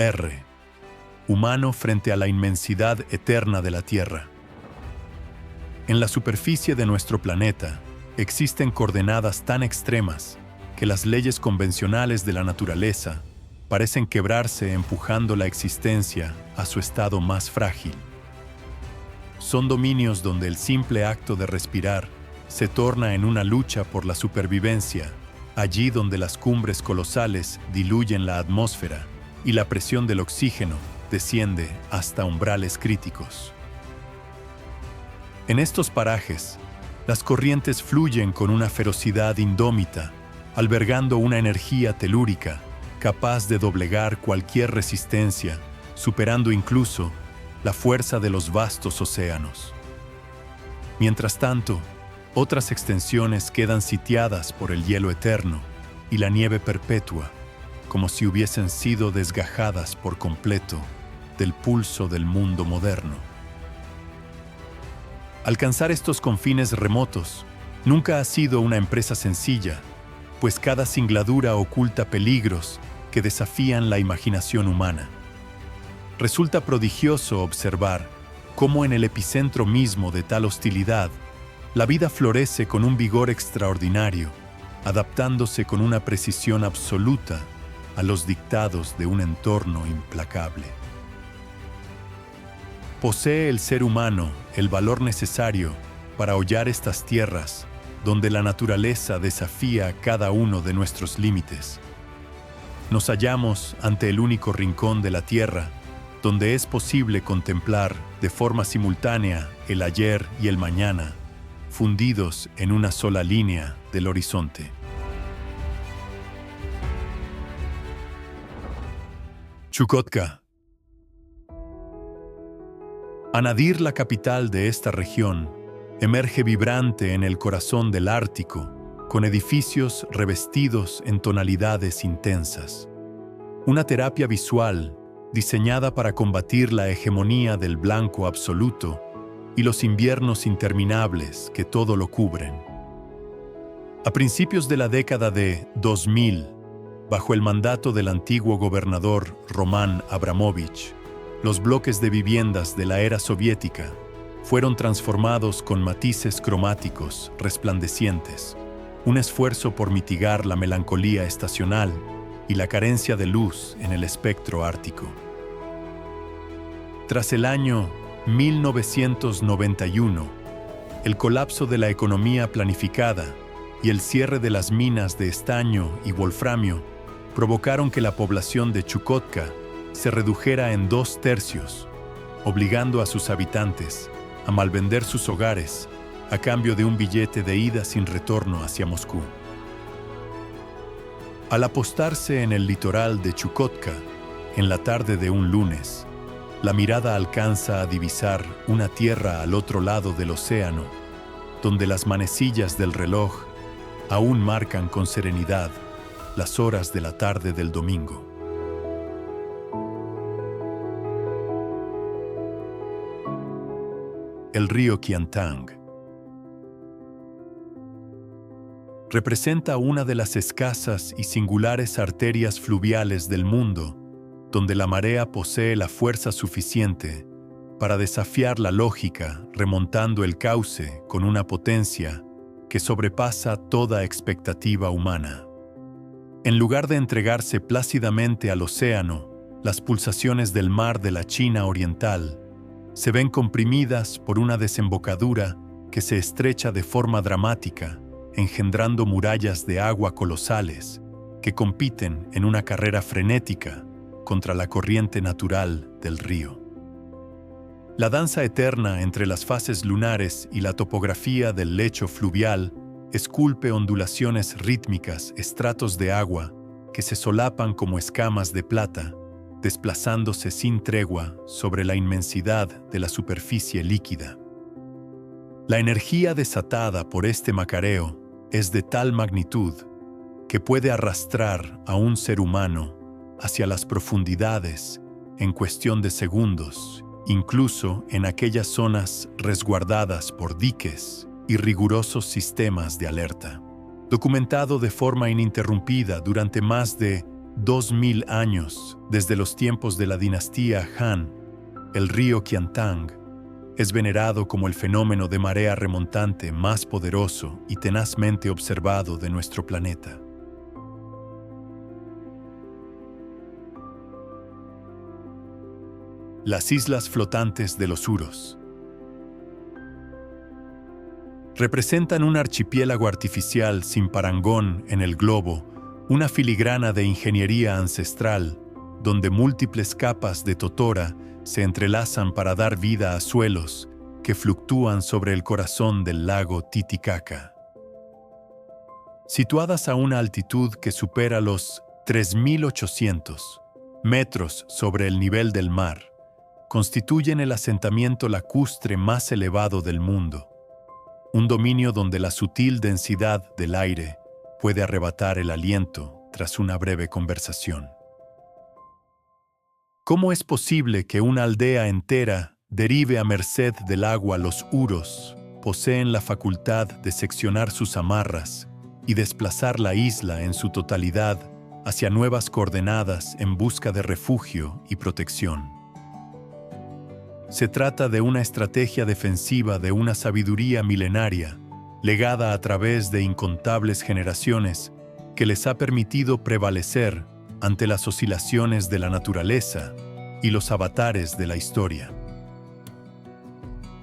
R. Humano frente a la inmensidad eterna de la Tierra. En la superficie de nuestro planeta existen coordenadas tan extremas que las leyes convencionales de la naturaleza parecen quebrarse empujando la existencia a su estado más frágil. Son dominios donde el simple acto de respirar se torna en una lucha por la supervivencia, allí donde las cumbres colosales diluyen la atmósfera y la presión del oxígeno desciende hasta umbrales críticos. En estos parajes, las corrientes fluyen con una ferocidad indómita, albergando una energía telúrica capaz de doblegar cualquier resistencia, superando incluso la fuerza de los vastos océanos. Mientras tanto, otras extensiones quedan sitiadas por el hielo eterno y la nieve perpetua, como si hubiesen sido desgajadas por completo del pulso del mundo moderno. Alcanzar estos confines remotos nunca ha sido una empresa sencilla, pues cada singladura oculta peligros que desafían la imaginación humana. Resulta prodigioso observar cómo en el epicentro mismo de tal hostilidad, la vida florece con un vigor extraordinario, adaptándose con una precisión absoluta a los dictados de un entorno implacable. ¿Posee el ser humano el valor necesario para hollar estas tierras donde la naturaleza desafía cada uno de nuestros límites? Nos hallamos ante el único rincón de la Tierra donde es posible contemplar de forma simultánea el ayer y el mañana, fundidos en una sola línea del horizonte. Chukotka. Anadyr, la capital de esta región, emerge vibrante en el corazón del Ártico, con edificios revestidos en tonalidades intensas. Una terapia visual diseñada para combatir la hegemonía del blanco absoluto y los inviernos interminables que todo lo cubren. A principios de la década de 2000, bajo el mandato del antiguo gobernador Roman Abramovich, los bloques de viviendas de la era soviética fueron transformados con matices cromáticos resplandecientes, un esfuerzo por mitigar la melancolía estacional y la carencia de luz en el espectro ártico. Tras el año 1991, el colapso de la economía planificada y el cierre de las minas de estaño y wolframio provocaron que la población de Chukotka se redujera en 2/3, obligando a sus habitantes a malvender sus hogares a cambio de un billete de ida sin retorno hacia Moscú. Al apostarse en el litoral de Chukotka, en la tarde de un lunes, la mirada alcanza a divisar una tierra al otro lado del océano, donde las manecillas del reloj aún marcan con serenidad las horas de la tarde del domingo. El río Qiantang representa una de las escasas y singulares arterias fluviales del mundo, donde la marea posee la fuerza suficiente para desafiar la lógica, remontando el cauce con una potencia que sobrepasa toda expectativa humana. En lugar de entregarse plácidamente al océano, las pulsaciones del mar de la China Oriental se ven comprimidas por una desembocadura que se estrecha de forma dramática, engendrando murallas de agua colosales que compiten en una carrera frenética contra la corriente natural del río. La danza eterna entre las fases lunares y la topografía del lecho fluvial esculpe ondulaciones rítmicas, estratos de agua que se solapan como escamas de plata, desplazándose sin tregua sobre la inmensidad de la superficie líquida. La energía desatada por este macareo es de tal magnitud que puede arrastrar a un ser humano hacia las profundidades en cuestión de segundos, incluso en aquellas zonas resguardadas por diques y rigurosos sistemas de alerta. Documentado de forma ininterrumpida durante más de 2000 años desde los tiempos de la dinastía Han, el río Qiantang es venerado como el fenómeno de marea remontante más poderoso y tenazmente observado de nuestro planeta. Las islas flotantes de los Uros representan un archipiélago artificial sin parangón en el globo, una filigrana de ingeniería ancestral, donde múltiples capas de totora se entrelazan para dar vida a suelos que fluctúan sobre el corazón del lago Titicaca. Situadas a una altitud que supera los 3.800 metros sobre el nivel del mar, constituyen el asentamiento lacustre más elevado del mundo, un dominio donde la sutil densidad del aire puede arrebatar el aliento tras una breve conversación. ¿Cómo es posible que una aldea entera derive a merced del agua? Los Uros poseen la facultad de seccionar sus amarras y desplazar la isla en su totalidad hacia nuevas coordenadas en busca de refugio y protección. Se trata de una estrategia defensiva de una sabiduría milenaria, legada a través de incontables generaciones, que les ha permitido prevalecer ante las oscilaciones de la naturaleza y los avatares de la historia.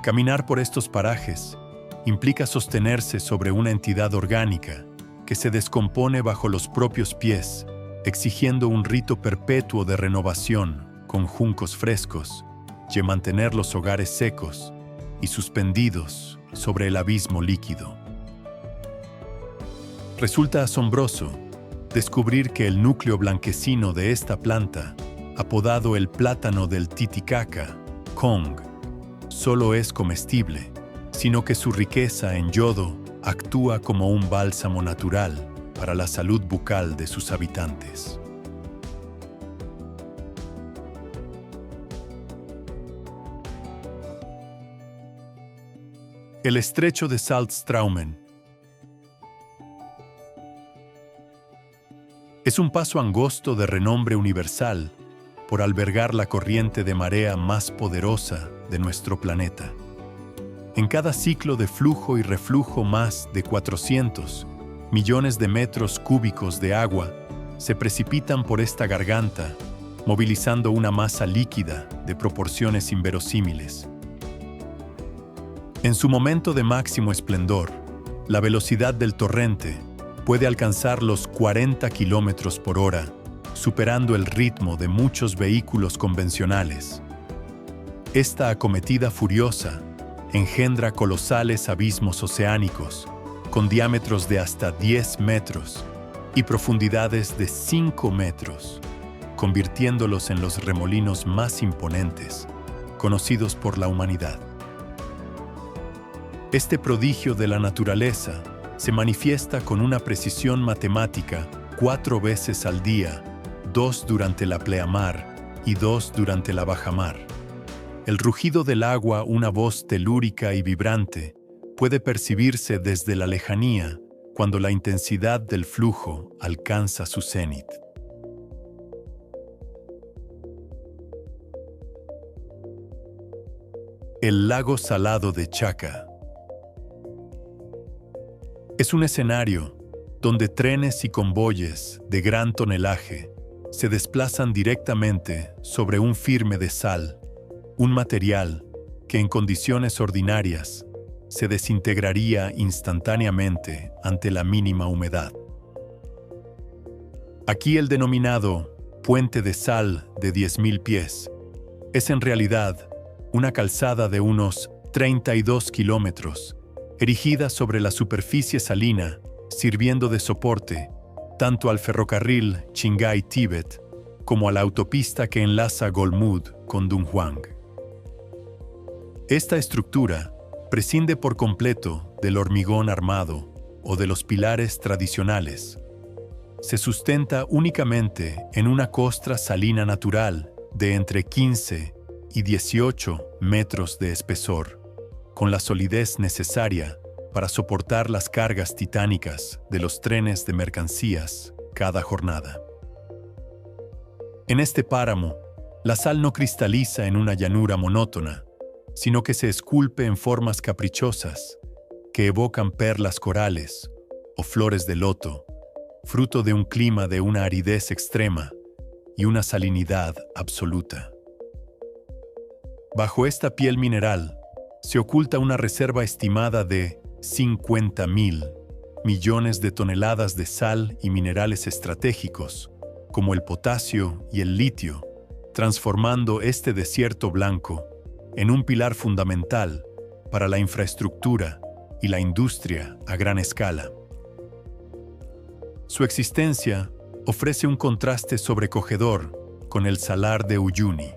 Caminar por estos parajes implica sostenerse sobre una entidad orgánica que se descompone bajo los propios pies, exigiendo un rito perpetuo de renovación con juncos frescos y mantener los hogares secos y suspendidos sobre el abismo líquido. Resulta asombroso descubrir que el núcleo blanquecino de esta planta, apodado el plátano del Titicaca, Kong, solo es comestible, sino que su riqueza en yodo actúa como un bálsamo natural para la salud bucal de sus habitantes. El estrecho de Saltstraumen es un paso angosto de renombre universal por albergar la corriente de marea más poderosa de nuestro planeta. En cada ciclo de flujo y reflujo, más de 400 millones de metros cúbicos de agua se precipitan por esta garganta, movilizando una masa líquida de proporciones inverosímiles. En su momento de máximo esplendor, la velocidad del torrente puede alcanzar los 40 kilómetros por hora, superando el ritmo de muchos vehículos convencionales. Esta acometida furiosa engendra colosales abismos oceánicos, con diámetros de hasta 10 metros y profundidades de 5 metros, convirtiéndolos en los remolinos más imponentes conocidos por la humanidad. Este prodigio de la naturaleza se manifiesta con una precisión matemática 4 veces al día, 2 durante la pleamar y 2 durante la bajamar. El rugido del agua, una voz telúrica y vibrante, puede percibirse desde la lejanía cuando la intensidad del flujo alcanza su cenit. El lago salado de Chaca es un escenario donde trenes y convoyes de gran tonelaje se desplazan directamente sobre un firme de sal, un material que en condiciones ordinarias se desintegraría instantáneamente ante la mínima humedad. Aquí el denominado puente de sal de 10.000 pies es en realidad una calzada de unos 32 kilómetros, erigida sobre la superficie salina, sirviendo de soporte tanto al ferrocarril Qinghai-Tíbet como a la autopista que enlaza Golmud con Dunhuang. Esta estructura prescinde por completo del hormigón armado o de los pilares tradicionales. Se sustenta únicamente en una costra salina natural de entre 15 y 18 metros de espesor, con la solidez necesaria para soportar las cargas titánicas de los trenes de mercancías cada jornada. En este páramo, la sal no cristaliza en una llanura monótona, sino que se esculpe en formas caprichosas que evocan perlas corales o flores de loto, fruto de un clima de una aridez extrema y una salinidad absoluta. Bajo esta piel mineral se oculta una reserva estimada de 50.000 millones de toneladas de sal y minerales estratégicos, como el potasio y el litio, transformando este desierto blanco en un pilar fundamental para la infraestructura y la industria a gran escala. Su existencia ofrece un contraste sobrecogedor con el salar de Uyuni,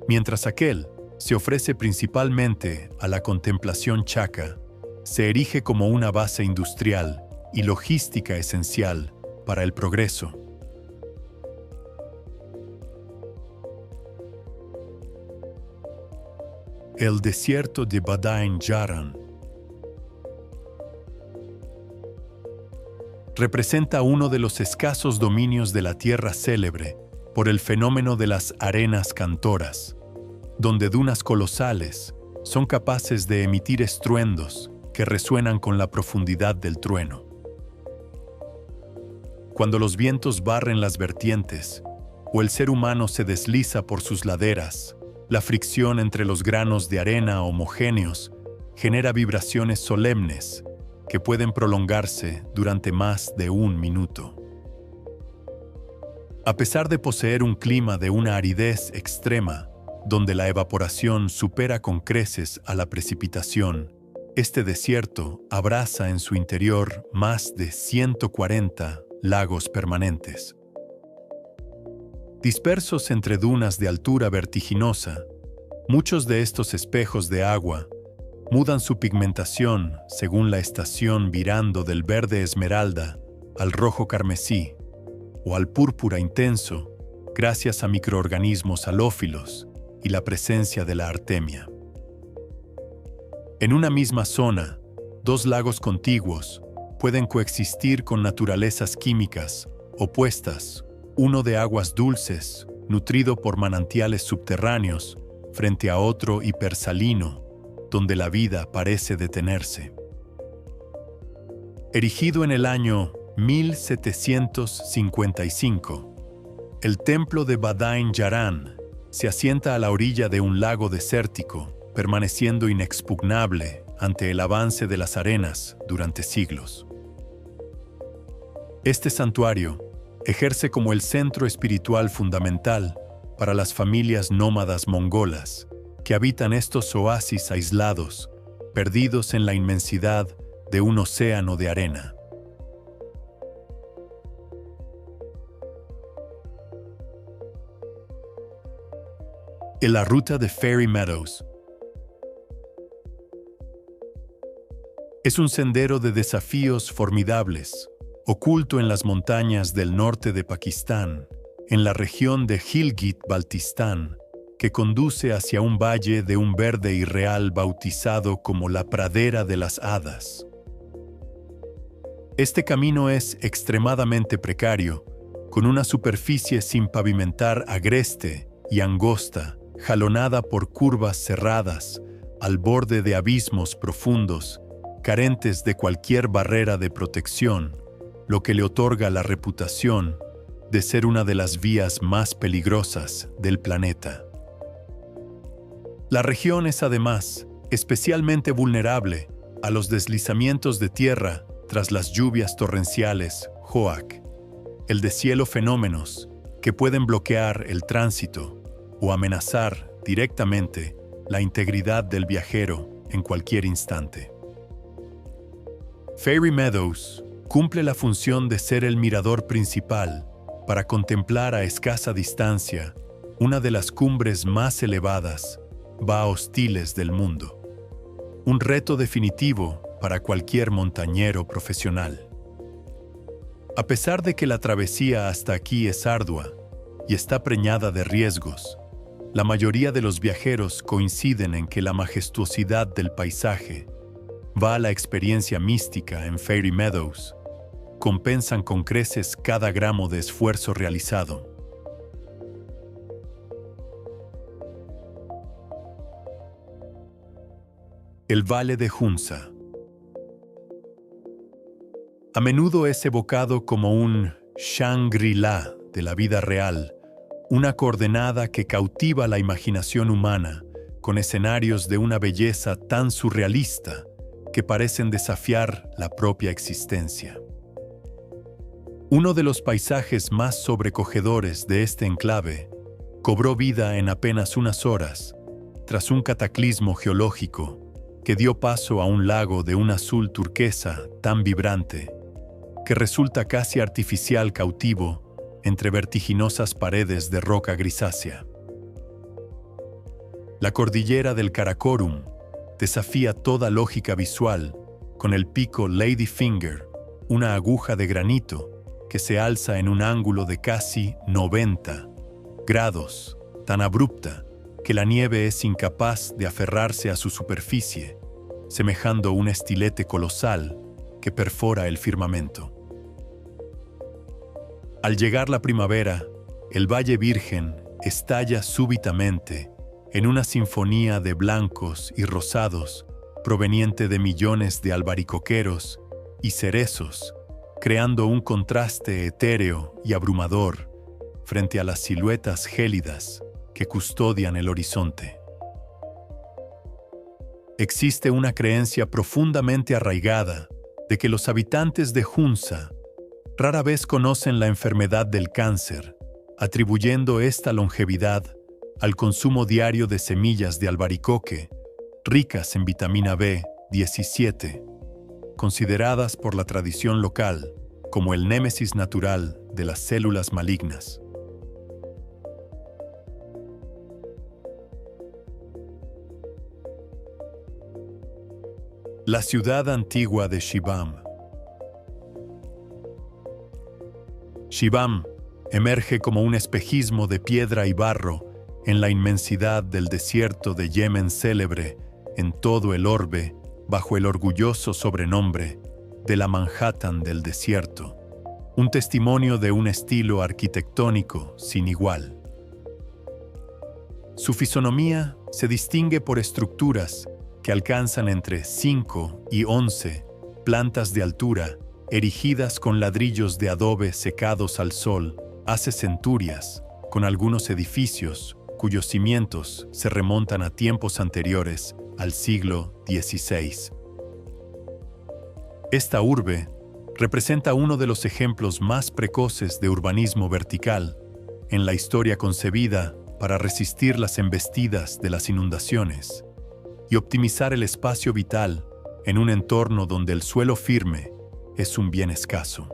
mientras aquel se ofrece principalmente a la contemplación chaca, se erige como una base industrial y logística esencial para el progreso. El desierto de Badain Jaran representa uno de los escasos dominios de la tierra célebre por el fenómeno de las arenas cantoras, donde dunas colosales son capaces de emitir estruendos que resuenan con la profundidad del trueno. Cuando los vientos barren las vertientes o el ser humano se desliza por sus laderas, la fricción entre los granos de arena homogéneos genera vibraciones solemnes que pueden prolongarse durante más de un minuto. A pesar de poseer un clima de una aridez extrema, donde la evaporación supera con creces a la precipitación, este desierto abraza en su interior más de 140 lagos permanentes. Dispersos entre dunas de altura vertiginosa, muchos de estos espejos de agua mudan su pigmentación según la estación, virando del verde esmeralda al rojo carmesí o al púrpura intenso gracias a microorganismos halófilos y la presencia de la artemia. En una misma zona, dos lagos contiguos pueden coexistir con naturalezas químicas opuestas, uno de aguas dulces, nutrido por manantiales subterráneos, frente a otro hipersalino, donde la vida parece detenerse. Erigido en el año 1755, el templo de Badain Jaran se asienta a la orilla de un lago desértico, permaneciendo inexpugnable ante el avance de las arenas durante siglos. Este santuario ejerce como el centro espiritual fundamental para las familias nómadas mongolas que habitan estos oasis aislados, perdidos en la inmensidad de un océano de arena. En la ruta de Fairy Meadows es un sendero de desafíos formidables, oculto en las montañas del norte de Pakistán, en la región de Gilgit-Baltistán, que conduce hacia un valle de un verde irreal bautizado como la Pradera de las Hadas. Este camino es extremadamente precario, con una superficie sin pavimentar agreste y angosta, jalonada por curvas cerradas, al borde de abismos profundos, carentes de cualquier barrera de protección, lo que le otorga la reputación de ser una de las vías más peligrosas del planeta. La región es además especialmente vulnerable a los deslizamientos de tierra tras las lluvias torrenciales Hoak, el deshielo, fenómenos que pueden bloquear el tránsito o amenazar directamente la integridad del viajero en cualquier instante. Fairy Meadows cumple la función de ser el mirador principal para contemplar a escasa distancia una de las cumbres más elevadas, hostiles del mundo. Un reto definitivo para cualquier montañero profesional. A pesar de que la travesía hasta aquí es ardua y está preñada de riesgos, la mayoría de los viajeros coinciden en que la majestuosidad del paisaje, la experiencia mística en Fairy Meadows, compensan con creces cada gramo de esfuerzo realizado. El Valle de Hunza. A menudo es evocado como un Shangri-La de la vida real, una coordenada que cautiva la imaginación humana, con escenarios de una belleza tan surrealista que parecen desafiar la propia existencia. Uno de los paisajes más sobrecogedores de este enclave cobró vida en apenas unas horas, tras un cataclismo geológico que dio paso a un lago de un azul turquesa tan vibrante que resulta casi artificial cautivo entre vertiginosas paredes de roca grisácea. La cordillera del Karakorum desafía toda lógica visual con el pico Ladyfinger, una aguja de granito que se alza en un ángulo de casi 90 grados, tan abrupta que la nieve es incapaz de aferrarse a su superficie, semejando un estilete colosal que perfora el firmamento. Al llegar la primavera, el Valle Virgen estalla súbitamente en una sinfonía de blancos y rosados proveniente de millones de albaricoqueros y cerezos, creando un contraste etéreo y abrumador frente a las siluetas gélidas que custodian el horizonte. Existe una creencia profundamente arraigada de que los habitantes de Hunza rara vez conocen la enfermedad del cáncer, atribuyendo esta longevidad al consumo diario de semillas de albaricoque, ricas en vitamina B17, consideradas por la tradición local como el némesis natural de las células malignas. La ciudad antigua de Shibam. Shibam emerge como un espejismo de piedra y barro en la inmensidad del desierto de Yemen célebre en todo el orbe bajo el orgulloso sobrenombre de la Manhattan del desierto, un testimonio de un estilo arquitectónico sin igual. Su fisonomía se distingue por estructuras que alcanzan entre 5 y 11 plantas de altura, erigidas con ladrillos de adobe secados al sol hace centurias, con algunos edificios cuyos cimientos se remontan a tiempos anteriores al siglo XVI. Esta urbe representa uno de los ejemplos más precoces de urbanismo vertical en la historia, concebida para resistir las embestidas de las inundaciones y optimizar el espacio vital en un entorno donde el suelo firme es un bien escaso.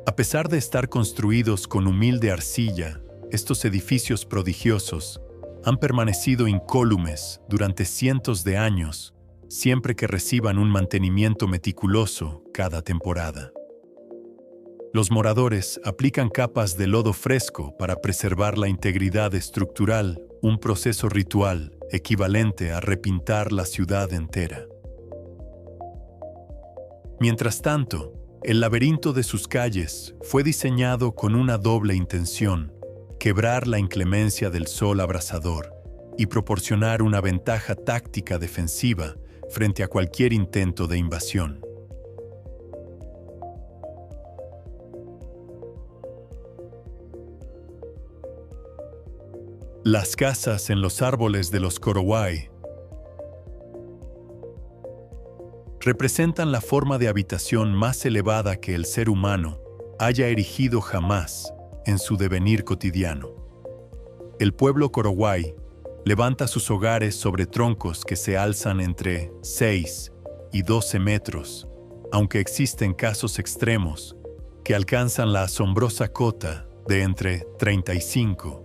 A pesar de estar construidos con humilde arcilla, estos edificios prodigiosos han permanecido incólumes durante cientos de años, siempre que reciban un mantenimiento meticuloso cada temporada. Los moradores aplican capas de lodo fresco para preservar la integridad estructural, un proceso ritual equivalente a repintar la ciudad entera. Mientras tanto, el laberinto de sus calles fue diseñado con una doble intención: quebrar la inclemencia del sol abrasador y proporcionar una ventaja táctica defensiva frente a cualquier intento de invasión. Las casas en los árboles de los Korowai representan la forma de habitación más elevada que el ser humano haya erigido jamás en su devenir cotidiano. El pueblo Korowai levanta sus hogares sobre troncos que se alzan entre 6 y 12 metros, aunque existen casos extremos que alcanzan la asombrosa cota de entre 35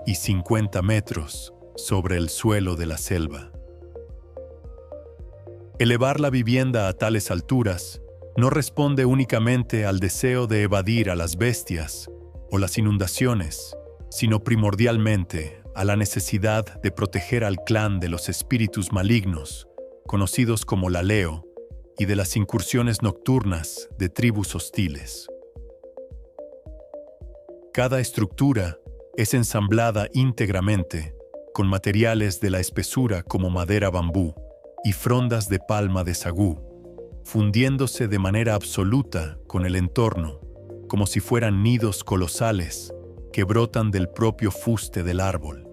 y 50 metros sobre el suelo de la selva. Elevar la vivienda a tales alturas no responde únicamente al deseo de evadir a las bestias o las inundaciones, sino primordialmente a la necesidad de proteger al clan de los espíritus malignos, conocidos como Laleo, y de las incursiones nocturnas de tribus hostiles. Cada estructura es ensamblada íntegramente con materiales de la espesura como madera bambú y frondas de palma de sagú, fundiéndose de manera absoluta con el entorno, como si fueran nidos colosales que brotan del propio fuste del árbol.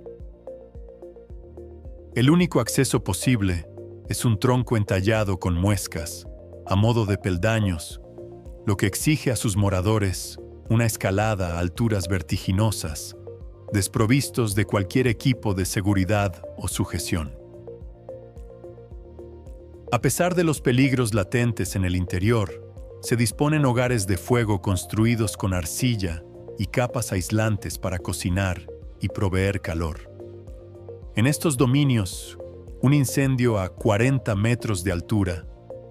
El único acceso posible es un tronco entallado con muescas, a modo de peldaños, lo que exige a sus moradores una escalada a alturas vertiginosas, desprovistos de cualquier equipo de seguridad o sujeción. A pesar de los peligros latentes en el interior, se disponen hogares de fuego construidos con arcilla y capas aislantes para cocinar y proveer calor. En estos dominios, un incendio a 40 metros de altura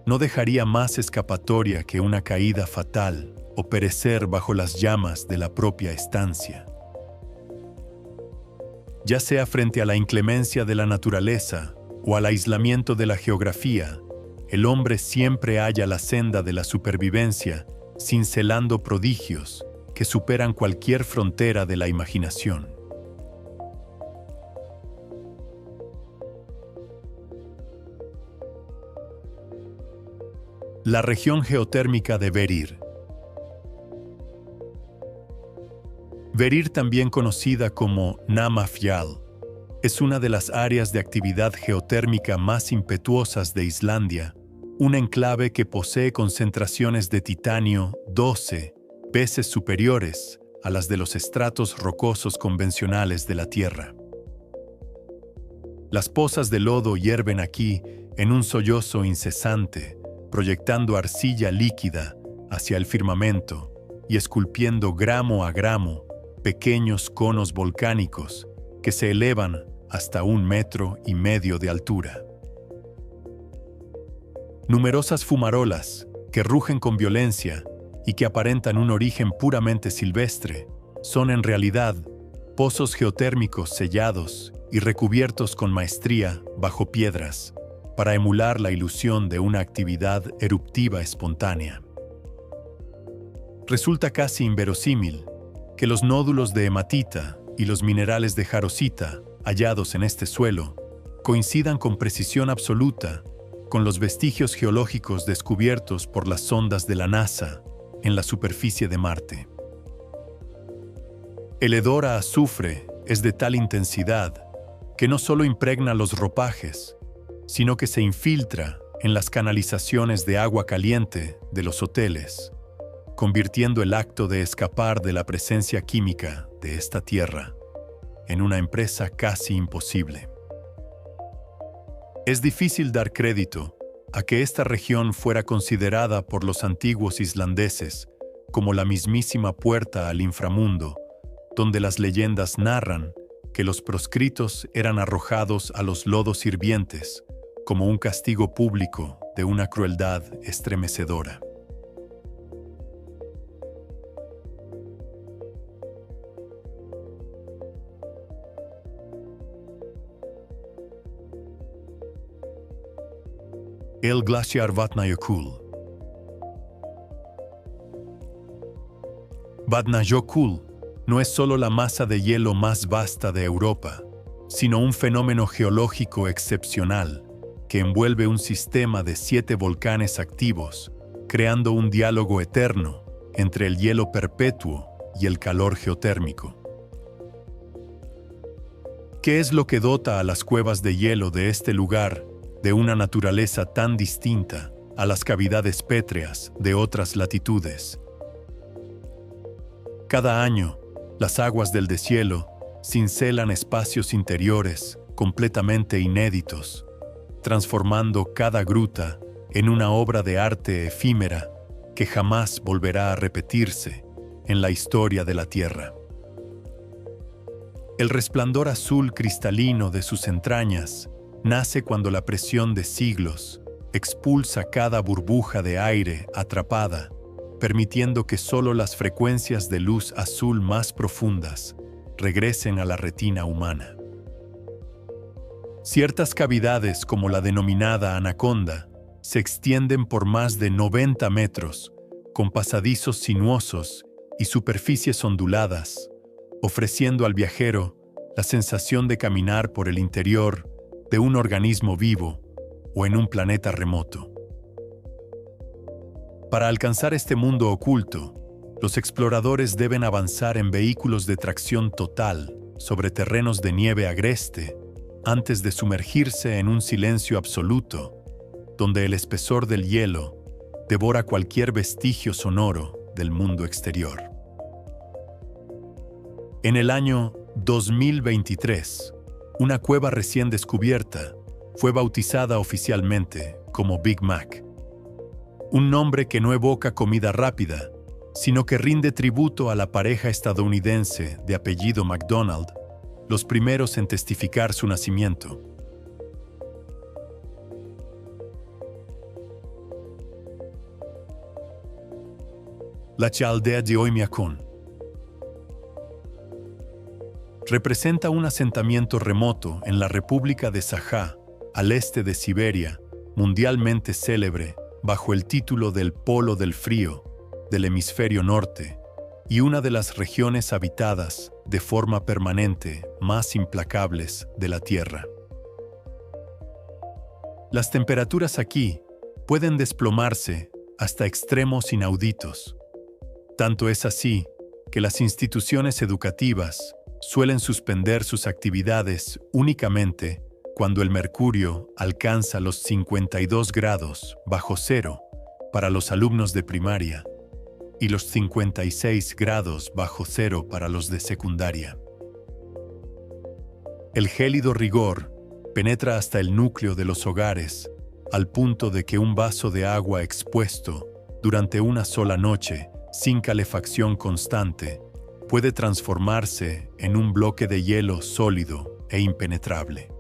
no dejaría más escapatoria que una caída fatal o perecer bajo las llamas de la propia estancia. Ya sea frente a la inclemencia de la naturaleza o al aislamiento de la geografía, el hombre siempre halla la senda de la supervivencia, cincelando prodigios que superan cualquier frontera de la imaginación. La región geotérmica de Verir. Verir, también conocida como Namafjall, es una de las áreas de actividad geotérmica más impetuosas de Islandia, un enclave que posee concentraciones de titanio 12 veces superiores a las de los estratos rocosos convencionales de la Tierra. Las pozas de lodo hierven aquí en un sollozo incesante, proyectando arcilla líquida hacia el firmamento y esculpiendo gramo a gramo pequeños conos volcánicos que se elevan hasta 1,5 metros de altura. Numerosas fumarolas que rugen con violencia y que aparentan un origen puramente silvestre son en realidad pozos geotérmicos sellados y recubiertos con maestría bajo piedras, para emular la ilusión de una actividad eruptiva espontánea. Resulta casi inverosímil que los nódulos de hematita y los minerales de jarosita hallados en este suelo coincidan con precisión absoluta con los vestigios geológicos descubiertos por las sondas de la NASA en la superficie de Marte. El hedor a azufre es de tal intensidad que no solo impregna los ropajes, sino que se infiltra en las canalizaciones de agua caliente de los hoteles, convirtiendo el acto de escapar de la presencia química de esta tierra en una empresa casi imposible. Es difícil dar crédito a que esta región fuera considerada por los antiguos islandeses como la mismísima puerta al inframundo, donde las leyendas narran que los proscritos eran arrojados a los lodos hirvientes como un castigo público de una crueldad estremecedora. El glaciar Vatnajökull. Vatnajökull no es solo la masa de hielo más vasta de Europa, sino un fenómeno geológico excepcional que envuelve un sistema de 7 volcanes activos, creando un diálogo eterno entre el hielo perpetuo y el calor geotérmico. ¿Qué es lo que dota a las cuevas de hielo de este lugar de una naturaleza tan distinta a las cavidades pétreas de otras latitudes? Cada año, las aguas del deshielo cincelan espacios interiores completamente inéditos, transformando cada gruta en una obra de arte efímera que jamás volverá a repetirse en la historia de la Tierra. El resplandor azul cristalino de sus entrañas nace cuando la presión de siglos expulsa cada burbuja de aire atrapada, permitiendo que solo las frecuencias de luz azul más profundas regresen a la retina humana. Ciertas cavidades, como la denominada Anaconda, se extienden por más de 90 metros, con pasadizos sinuosos y superficies onduladas, ofreciendo al viajero la sensación de caminar por el interior de un organismo vivo o en un planeta remoto. Para alcanzar este mundo oculto, los exploradores deben avanzar en vehículos de tracción total sobre terrenos de nieve agreste antes de sumergirse en un silencio absoluto, donde el espesor del hielo devora cualquier vestigio sonoro del mundo exterior. En el año 2023, una cueva recién descubierta fue bautizada oficialmente como Big Mac. Un nombre que no evoca comida rápida, sino que rinde tributo a la pareja estadounidense de apellido McDonald, los primeros en testificar su nacimiento. La aldea de Oymyakon representa un asentamiento remoto en la República de Sajá, al este de Siberia, mundialmente célebre bajo el título del Polo del Frío del Hemisferio Norte y una de las regiones habitadas de forma permanente más implacables de la Tierra. Las temperaturas aquí pueden desplomarse hasta extremos inauditos. Tanto es así que las instituciones educativas suelen suspender sus actividades únicamente cuando el mercurio alcanza los 52 grados bajo cero para los alumnos de primaria y los 56 grados bajo cero para los de secundaria. El gélido rigor penetra hasta el núcleo de los hogares, al punto de que un vaso de agua expuesto durante una sola noche, sin calefacción constante, puede transformarse en un bloque de hielo sólido e impenetrable.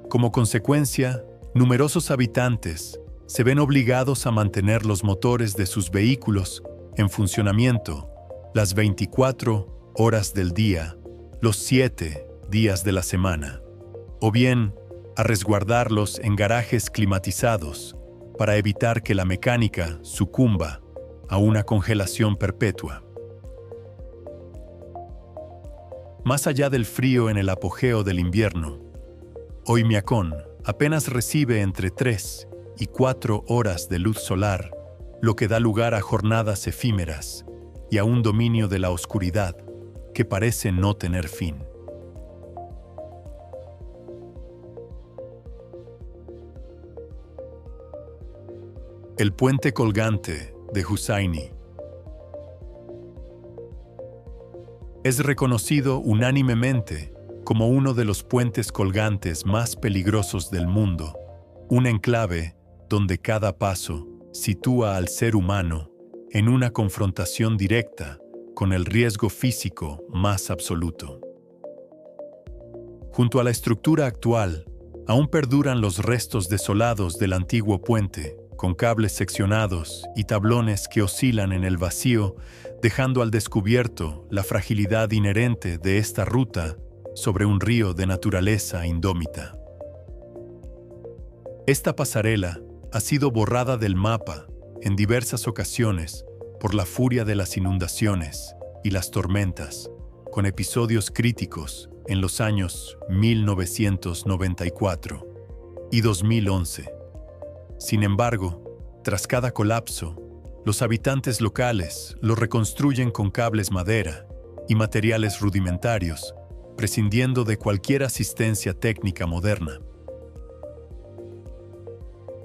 Como consecuencia, numerosos habitantes se ven obligados a mantener los motores de sus vehículos en funcionamiento las 24 horas del día, los 7 días de la semana, o bien a resguardarlos en garajes climatizados para evitar que la mecánica sucumba a una congelación perpetua. Más allá del frío en el apogeo del invierno, Oymyakon apenas recibe entre 3 y 4 horas de luz solar, lo que da lugar a jornadas efímeras y a un dominio de la oscuridad que parece no tener fin. El puente colgante de Hussaini es reconocido unánimemente como uno de los puentes colgantes más peligrosos del mundo, un enclave donde cada paso sitúa al ser humano en una confrontación directa con el riesgo físico más absoluto. Junto a la estructura actual, aún perduran los restos desolados del antiguo puente, con cables seccionados y tablones que oscilan en el vacío, dejando al descubierto la fragilidad inherente de esta ruta sobre un río de naturaleza indómita. Esta pasarela ha sido borrada del mapa en diversas ocasiones por la furia de las inundaciones y las tormentas, con episodios críticos en los años 1994 y 2011. Sin embargo, tras cada colapso, los habitantes locales lo reconstruyen con cables madera y materiales rudimentarios, prescindiendo de cualquier asistencia técnica moderna.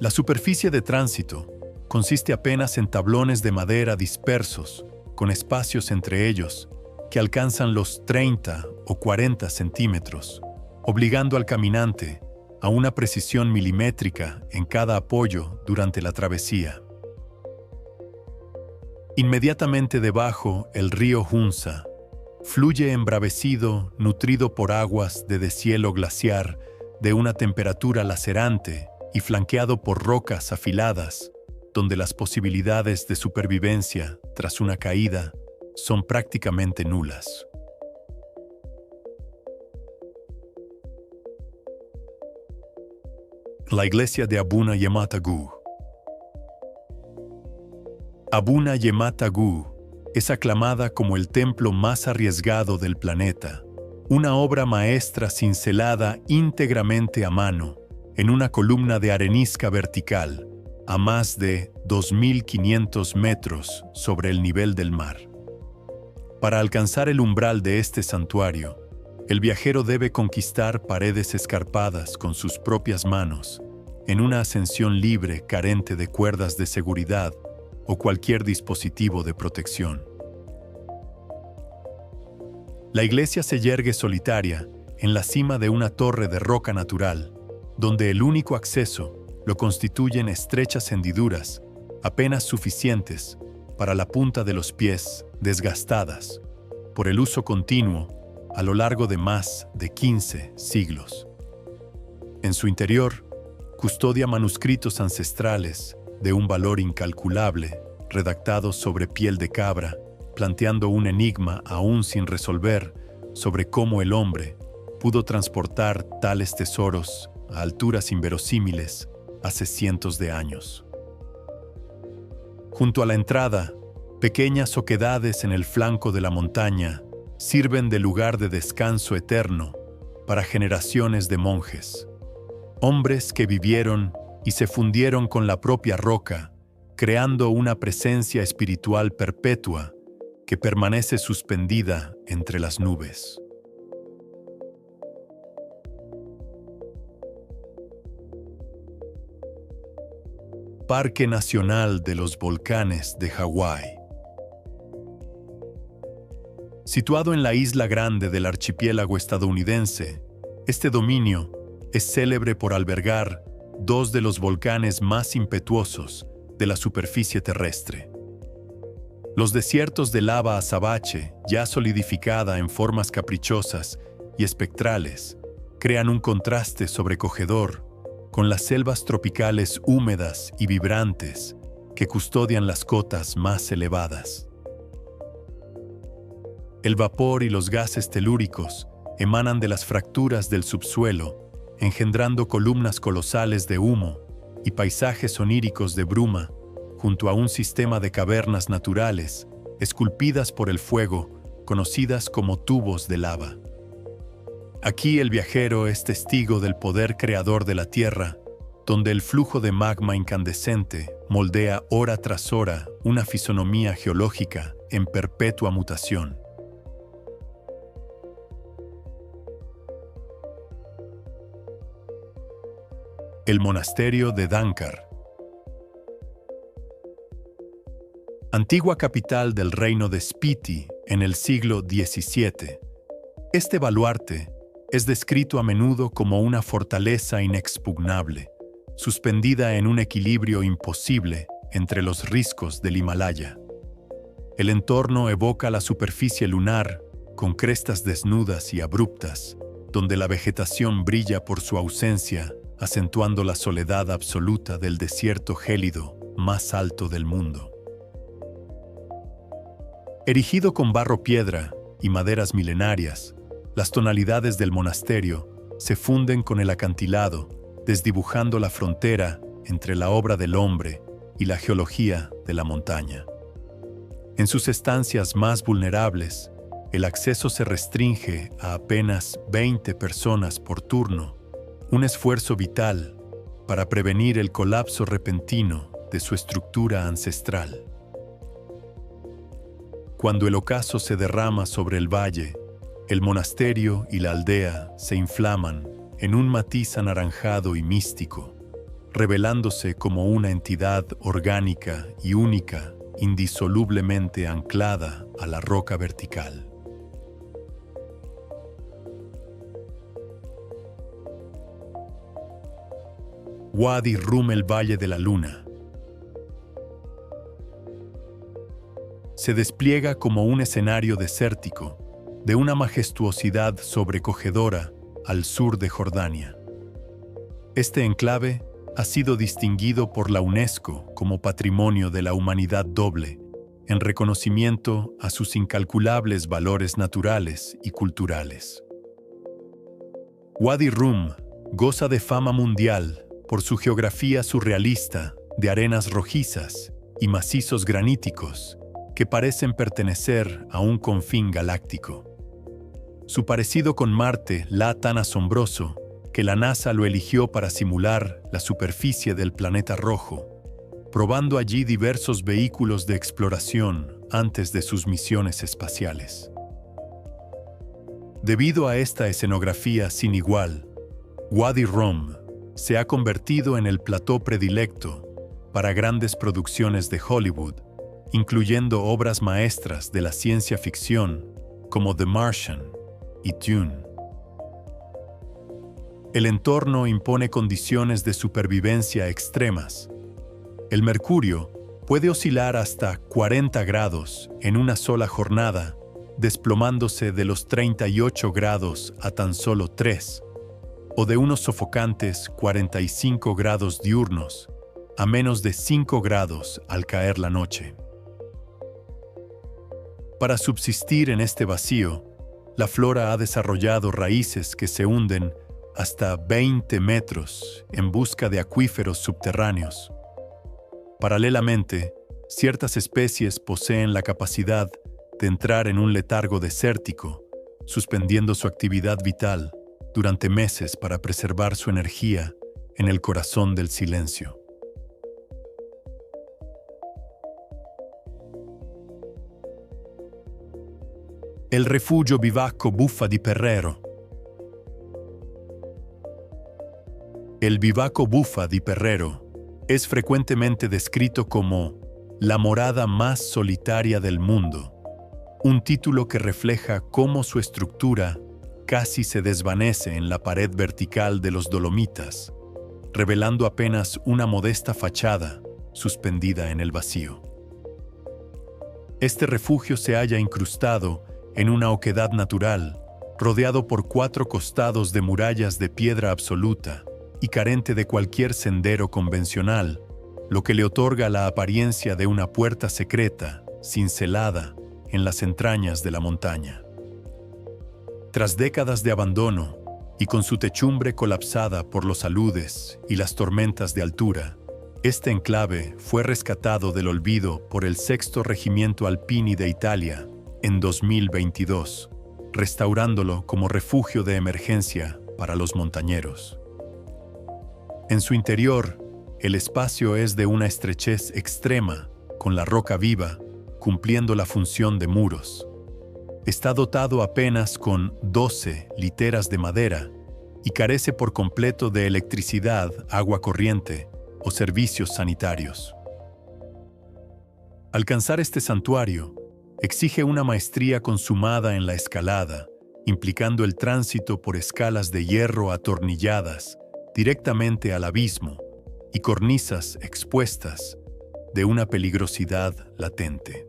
La superficie de tránsito consiste apenas en tablones de madera dispersos, con espacios entre ellos, que alcanzan los 30 o 40 centímetros, obligando al caminante a una precisión milimétrica en cada apoyo durante la travesía. Inmediatamente debajo, el río Hunza fluye embravecido, nutrido por aguas de deshielo glaciar de una temperatura lacerante y flanqueado por rocas afiladas, donde las posibilidades de supervivencia tras una caída son prácticamente nulas. La iglesia de Abuna Yematagu. Abuna Yematagu es aclamada como el templo más arriesgado del planeta, una obra maestra cincelada íntegramente a mano, en una columna de arenisca vertical, a más de 2.500 metros sobre el nivel del mar. Para alcanzar el umbral de este santuario, el viajero debe conquistar paredes escarpadas con sus propias manos, en una ascensión libre carente de cuerdas de seguridad o cualquier dispositivo de protección. La iglesia se yergue solitaria en la cima de una torre de roca natural, donde el único acceso lo constituyen estrechas hendiduras, apenas suficientes para la punta de los pies desgastadas por el uso continuo a lo largo de más de 15 siglos. En su interior, custodia manuscritos ancestrales de un valor incalculable, redactados sobre piel de cabra, planteando un enigma aún sin resolver sobre cómo el hombre pudo transportar tales tesoros a alturas inverosímiles hace cientos de años. Junto a la entrada, pequeñas oquedades en el flanco de la montaña sirven de lugar de descanso eterno para generaciones de monjes, hombres que vivieron y se fundieron con la propia roca, creando una presencia espiritual perpetua que permanece suspendida entre las nubes. Parque Nacional de los Volcanes de Hawái. Situado en la isla grande del archipiélago estadounidense, este dominio es célebre por albergar dos de los volcanes más impetuosos de la superficie terrestre. Los desiertos de lava azabache, ya solidificada en formas caprichosas y espectrales, crean un contraste sobrecogedor con las selvas tropicales húmedas y vibrantes que custodian las cotas más elevadas. El vapor y los gases telúricos emanan de las fracturas del subsuelo, engendrando columnas colosales de humo y paisajes oníricos de bruma, junto a un sistema de cavernas naturales, esculpidas por el fuego, conocidas como tubos de lava. Aquí el viajero es testigo del poder creador de la Tierra, donde el flujo de magma incandescente moldea hora tras hora una fisonomía geológica en perpetua mutación. El monasterio de Dankar. Antigua capital del reino de Spiti en el siglo XVII. Este baluarte es descrito a menudo como una fortaleza inexpugnable, suspendida en un equilibrio imposible entre los riscos del Himalaya. El entorno evoca la superficie lunar con crestas desnudas y abruptas, donde la vegetación brilla por su ausencia, acentuando la soledad absoluta del desierto gélido más alto del mundo. Erigido con barro-piedra y maderas milenarias, las tonalidades del monasterio se funden con el acantilado, desdibujando la frontera entre la obra del hombre y la geología de la montaña. En sus estancias más vulnerables, el acceso se restringe a apenas 20 personas por turno, un esfuerzo vital para prevenir el colapso repentino de su estructura ancestral. Cuando el ocaso se derrama sobre el valle, el monasterio y la aldea se inflaman en un matiz anaranjado y místico, revelándose como una entidad orgánica y única, indisolublemente anclada a la roca vertical. Wadi Rum, el Valle de la Luna. Se despliega como un escenario desértico, de una majestuosidad sobrecogedora al sur de Jordania. Este enclave ha sido distinguido por la UNESCO como Patrimonio de la Humanidad Doble, en reconocimiento a sus incalculables valores naturales y culturales. Wadi Rum goza de fama mundial por su geografía surrealista de arenas rojizas y macizos graníticos que parecen pertenecer a un confín galáctico. Su parecido con Marte la tan asombroso que la NASA lo eligió para simular la superficie del planeta rojo, probando allí diversos vehículos de exploración antes de sus misiones espaciales. Debido a esta escenografía sin igual, Wadi Rum se ha convertido en el plató predilecto para grandes producciones de Hollywood, incluyendo obras maestras de la ciencia ficción como The Martian y Dune. El entorno impone condiciones de supervivencia extremas. El mercurio puede oscilar hasta 40 grados en una sola jornada, desplomándose de los 38 grados a tan solo 3, o de unos sofocantes 45 grados diurnos a menos de 5 grados al caer la noche. Para subsistir en este vacío, la flora ha desarrollado raíces que se hunden hasta 20 metros en busca de acuíferos subterráneos. Paralelamente, ciertas especies poseen la capacidad de entrar en un letargo desértico, suspendiendo su actividad vital durante meses para preservar su energía en el corazón del silencio. El refugio bivacco Buffa di Perrero. El bivacco Buffa di Perrero es frecuentemente descrito como la morada más solitaria del mundo, un título que refleja cómo su estructura casi se desvanece en la pared vertical de los Dolomitas, revelando apenas una modesta fachada suspendida en el vacío. Este refugio se halla incrustado en una oquedad natural, rodeado por 4 costados de murallas de piedra absoluta y carente de cualquier sendero convencional, lo que le otorga la apariencia de una puerta secreta, cincelada, en las entrañas de la montaña. Tras décadas de abandono, y con su techumbre colapsada por los aludes y las tormentas de altura, este enclave fue rescatado del olvido por el 6º Regimiento Alpini de Italia en 2022, restaurándolo como refugio de emergencia para los montañeros. En su interior, el espacio es de una estrechez extrema, con la roca viva, cumpliendo la función de muros. Está dotado apenas con 12 literas de madera y carece por completo de electricidad, agua corriente o servicios sanitarios. Alcanzar este santuario exige una maestría consumada en la escalada, implicando el tránsito por escalas de hierro atornilladas directamente al abismo y cornisas expuestas de una peligrosidad latente.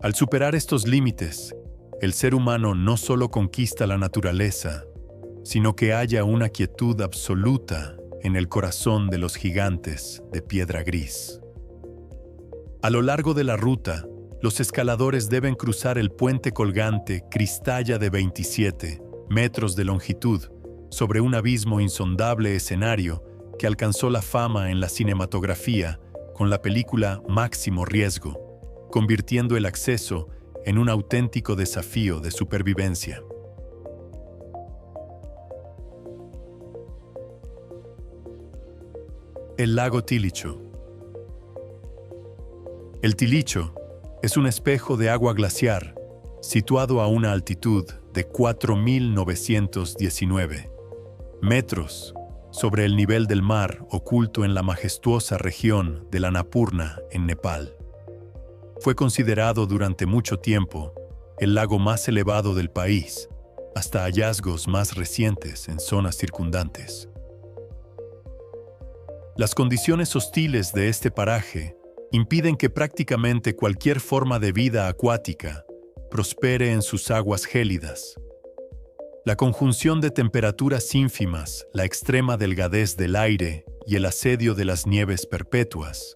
Al superar estos límites, el ser humano no solo conquista la naturaleza, sino que halla una quietud absoluta en el corazón de los gigantes de piedra gris. A lo largo de la ruta, los escaladores deben cruzar el puente colgante Cristalla de 27 metros de longitud sobre un abismo insondable escenario que alcanzó la fama en la cinematografía con la película Máximo Riesgo, convirtiendo el acceso en un auténtico desafío de supervivencia. El lago Tilicho. El Tilicho es un espejo de agua glaciar situado a una altitud de 4.919 metros sobre el nivel del mar, oculto en la majestuosa región de la Annapurna en Nepal. Fue considerado durante mucho tiempo el lago más elevado del país, hasta hallazgos más recientes en zonas circundantes. Las condiciones hostiles de este paraje impiden que prácticamente cualquier forma de vida acuática prospere en sus aguas gélidas. La conjunción de temperaturas ínfimas, la extrema delgadez del aire y el asedio de las nieves perpetuas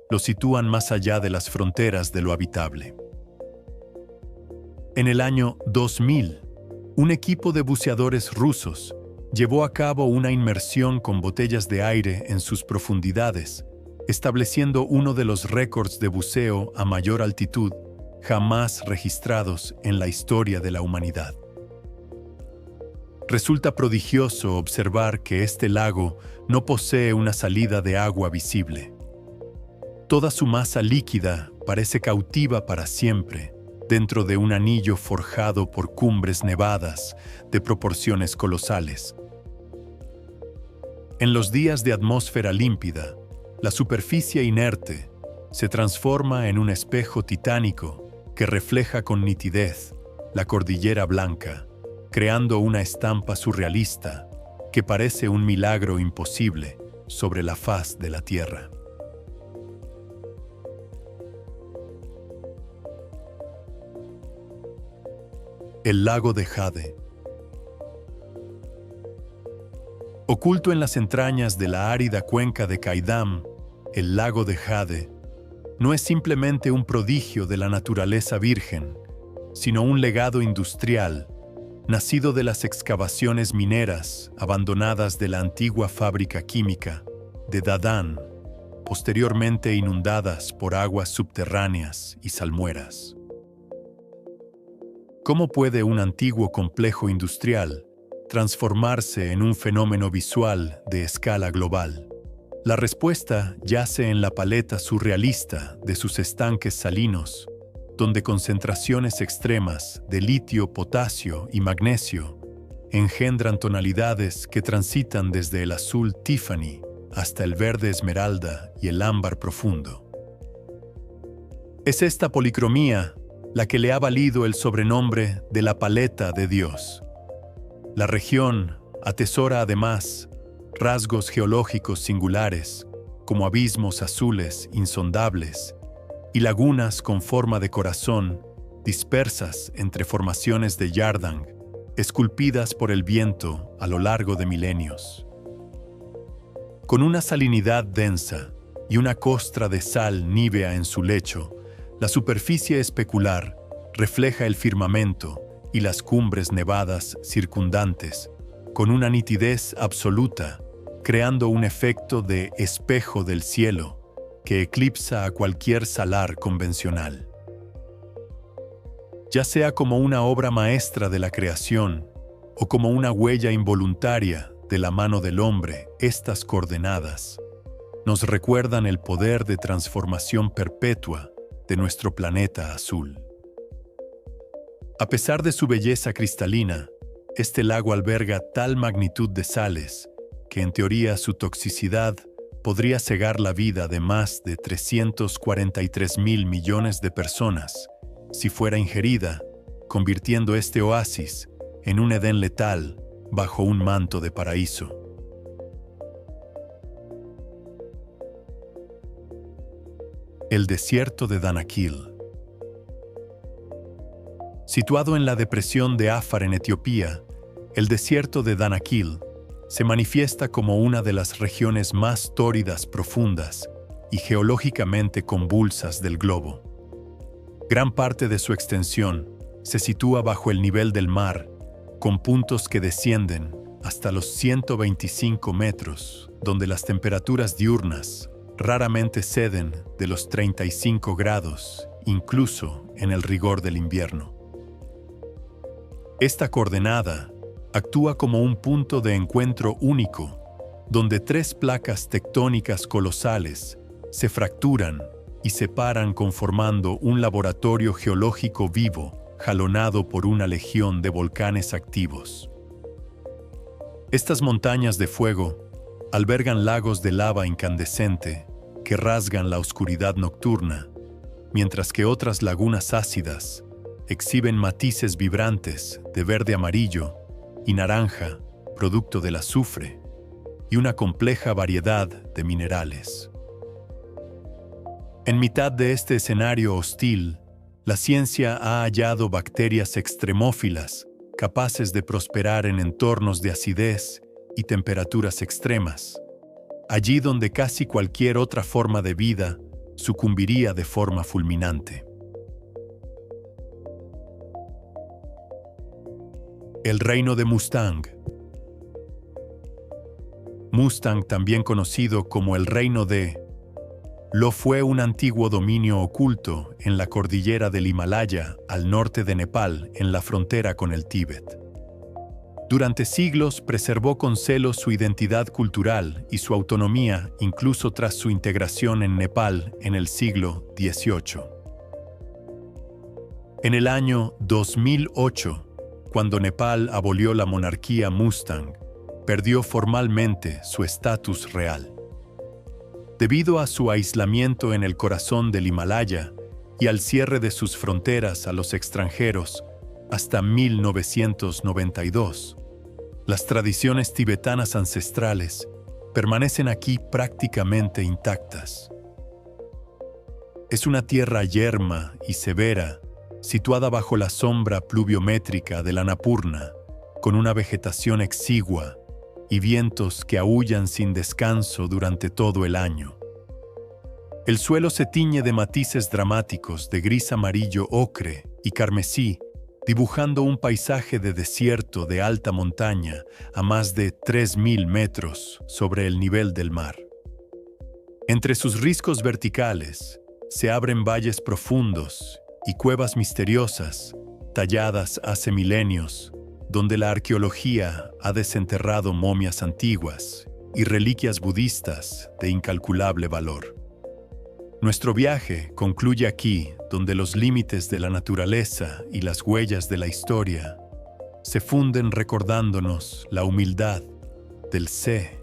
lo sitúan más allá de las fronteras de lo habitable. En el año 2000, un equipo de buceadores rusos llevó a cabo una inmersión con botellas de aire en sus profundidades estableciendo uno de los récords de buceo a mayor altitud jamás registrados en la historia de la humanidad. Resulta prodigioso observar que este lago no posee una salida de agua visible. Toda su masa líquida parece cautiva para siempre, dentro de un anillo forjado por cumbres nevadas de proporciones colosales. En los días de atmósfera límpida, la superficie inerte se transforma en un espejo titánico que refleja con nitidez la cordillera blanca, creando una estampa surrealista que parece un milagro imposible sobre la faz de la Tierra. El lago de Jade. Oculto en las entrañas de la árida cuenca de Qaidam, el lago de Jade no es simplemente un prodigio de la naturaleza virgen, sino un legado industrial nacido de las excavaciones mineras abandonadas de la antigua fábrica química de Dadán, posteriormente inundadas por aguas subterráneas y salmueras. ¿Cómo puede un antiguo complejo industrial transformarse en un fenómeno visual de escala global? La respuesta yace en la paleta surrealista de sus estanques salinos, donde concentraciones extremas de litio, potasio y magnesio engendran tonalidades que transitan desde el azul Tiffany hasta el verde esmeralda y el ámbar profundo. Es esta policromía la que le ha valido el sobrenombre de la paleta de Dios. La región atesora además rasgos geológicos singulares, como abismos azules insondables y lagunas con forma de corazón dispersas entre formaciones de Yardang, esculpidas por el viento a lo largo de milenios. Con una salinidad densa y una costra de sal nívea en su lecho, la superficie especular refleja el firmamento y las cumbres nevadas circundantes con una nitidez absoluta, creando un efecto de espejo del cielo que eclipsa a cualquier salar convencional. Ya sea como una obra maestra de la creación o como una huella involuntaria de la mano del hombre, estas coordenadas nos recuerdan el poder de transformación perpetua de nuestro planeta azul. A pesar de su belleza cristalina, este lago alberga tal magnitud de sales que en teoría su toxicidad podría cegar la vida de más de 343.000 millones de personas si fuera ingerida, convirtiendo este oasis en un Edén letal bajo un manto de paraíso. El desierto de Danakil. Situado en la depresión de Afar en Etiopía, el desierto de Danakil se manifiesta como una de las regiones más tórridas, profundas y geológicamente convulsas del globo. Gran parte de su extensión se sitúa bajo el nivel del mar, con puntos que descienden hasta los 125 metros, donde las temperaturas diurnas raramente ceden de los 35 grados, incluso en el rigor del invierno. Esta coordenada actúa como un punto de encuentro único, donde tres placas tectónicas colosales se fracturan y separan conformando un laboratorio geológico vivo jalonado por una legión de volcanes activos. Estas montañas de fuego albergan lagos de lava incandescente que rasgan la oscuridad nocturna, mientras que otras lagunas ácidas exhiben matices vibrantes de verde-amarillo y naranja, producto del azufre, y una compleja variedad de minerales. En mitad de este escenario hostil, la ciencia ha hallado bacterias extremófilas capaces de prosperar en entornos de acidez y temperaturas extremas, allí donde casi cualquier otra forma de vida sucumbiría de forma fulminante. El reino de Mustang. Mustang, también conocido como el reino de, Lo fue un antiguo dominio oculto en la cordillera del Himalaya, al norte de Nepal, en la frontera con el Tíbet. Durante siglos preservó con celo su identidad cultural y su autonomía, incluso tras su integración en Nepal en el siglo XVIII. En el año 2008, cuando Nepal abolió la monarquía Mustang, perdió formalmente su estatus real. Debido a su aislamiento en el corazón del Himalaya y al cierre de sus fronteras a los extranjeros hasta 1992, las tradiciones tibetanas ancestrales permanecen aquí prácticamente intactas. Es una tierra yerma y severa, situada bajo la sombra pluviométrica del Annapurna, con una vegetación exigua y vientos que aúllan sin descanso durante todo el año. El suelo se tiñe de matices dramáticos de gris amarillo ocre y carmesí, dibujando un paisaje de desierto de alta montaña a más de 3.000 metros sobre el nivel del mar. Entre sus riscos verticales se abren valles profundos y cuevas misteriosas, talladas hace milenios, donde la arqueología ha desenterrado momias antiguas y reliquias budistas de incalculable valor. Nuestro viaje concluye aquí, donde los límites de la naturaleza y las huellas de la historia se funden recordándonos la humildad del sé